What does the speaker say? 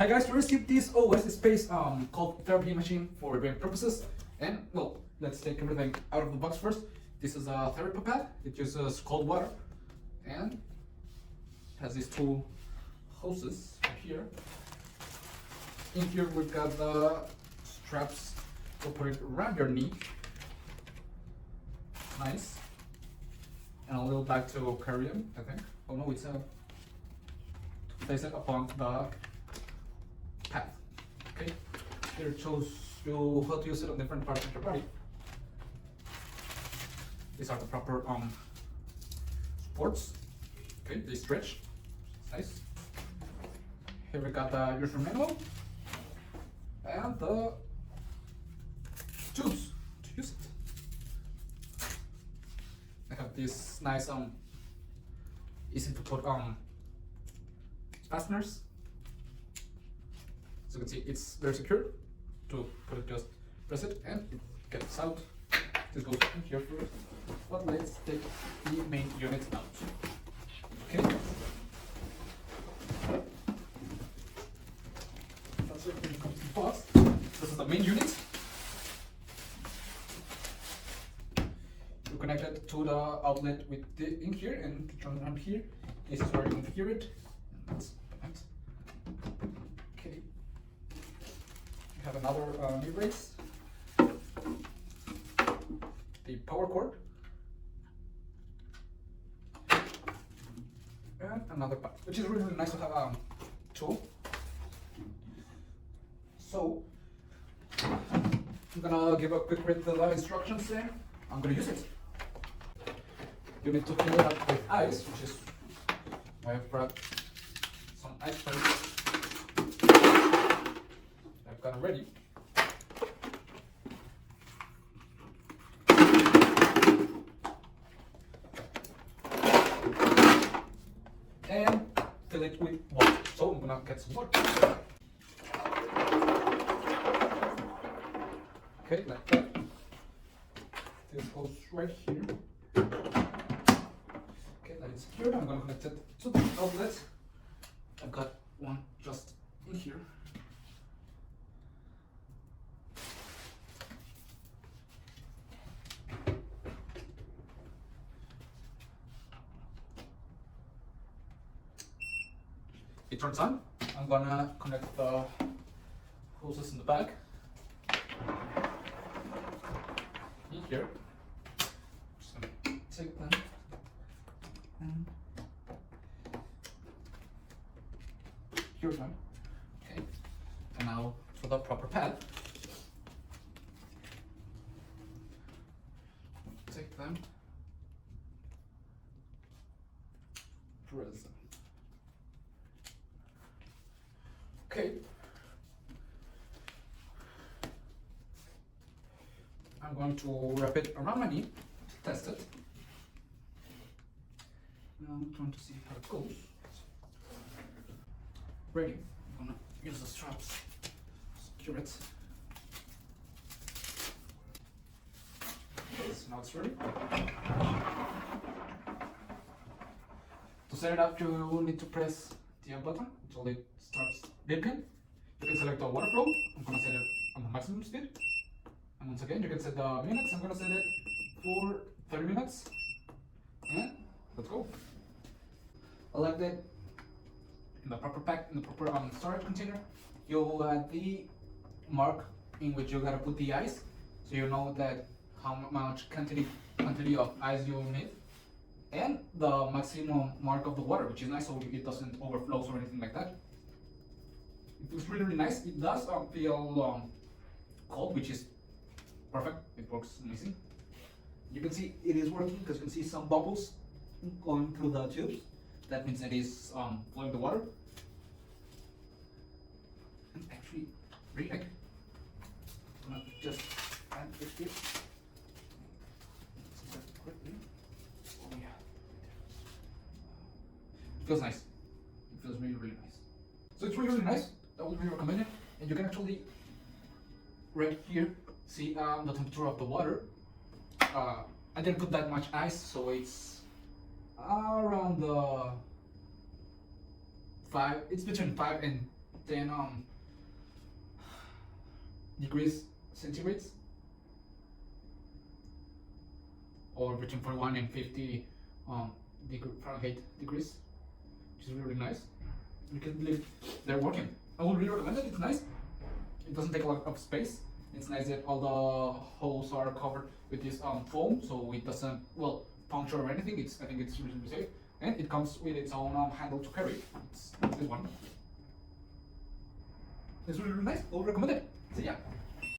Hi guys, we received this OasisSpace cold therapy machine for repairing purposes, and well, let's take everything out of the box first. This is a therapy pad. It uses cold water and has these two hoses right here. In here we've got the straps to put it around your knee. Nice. And a little bag to carry them, I think. Oh no, it's to place it upon the pad. Okay. Here it shows you how to use it on different parts of your body. These are the proper supports. Okay, they stretch. Nice. Here we got the user manual and the tubes to use it. I have this nice easy to put fasteners. As you can see, it's very secure. To put it, just press it and it gets out. This goes in here first. But let's take the main unit out. Okay. That's it when it comes to the box. This is the main unit. You connect it to the outlet with the in here and to turn it on here. This is where you configure it. That's it. Okay. You have another knee brace. The power cord. And another pad, which is really nice to have a tool. So I'm gonna give a quick read the instructions there. I'm gonna use it. You need to fill it up with ice, which is I've brought some ice pellets. I've got it ready. And fill it with water. So I'm gonna get some water. Okay, like that. This goes right here. Okay, that is secured. I'm gonna connect it to the outlet. I've got one just in here. It turns on. I'm gonna connect the hoses in the back. In here. Just gonna take them and here's one. Okay. And now for the proper pad. Take them. Press them. Okay. I'm going to wrap it around my knee to test it. Now I'm trying to see how it goes. Ready. I'm gonna use the straps. Secure it. Okay, so now it's ready. To set it up, you will need to press the up button until it starts beeping. You can select the water flow. I'm gonna set it on the maximum speed. And once again, you can set the minutes. I'm gonna set it for 30 minutes. And let's go. I like that in the proper pack, in the proper storage container, you add the mark in which you gotta put the ice, so you know that how much quantity of ice you need, and the maximum mark of the water, which is nice, so it doesn't overflow or anything like that. It feels really, really nice. It does feel cold, which is perfect. It works amazing. You can see it is working because you can see some bubbles going through the tubes. That means it is flowing the water. And actually, really like. I'm gonna just add this here. Quickly. Oh yeah. It feels nice. It feels really, really nice. So it's really, really nice. I would really recommend it. And you can actually, right here, see the temperature of the water. I didn't put that much ice, so it's around the 5. It's between 5 and 10 degrees centigrade, or between 41 and 50 Fahrenheit degrees, which is really nice. You can believe they're working. I would really recommend it. It's nice. It doesn't take a lot of space. It's nice that all the holes are covered with this foam, so it doesn't puncture or anything. I think it's really safe, and it comes with its own handle to carry. It's this one. It's really nice. I would recommend it. So yeah.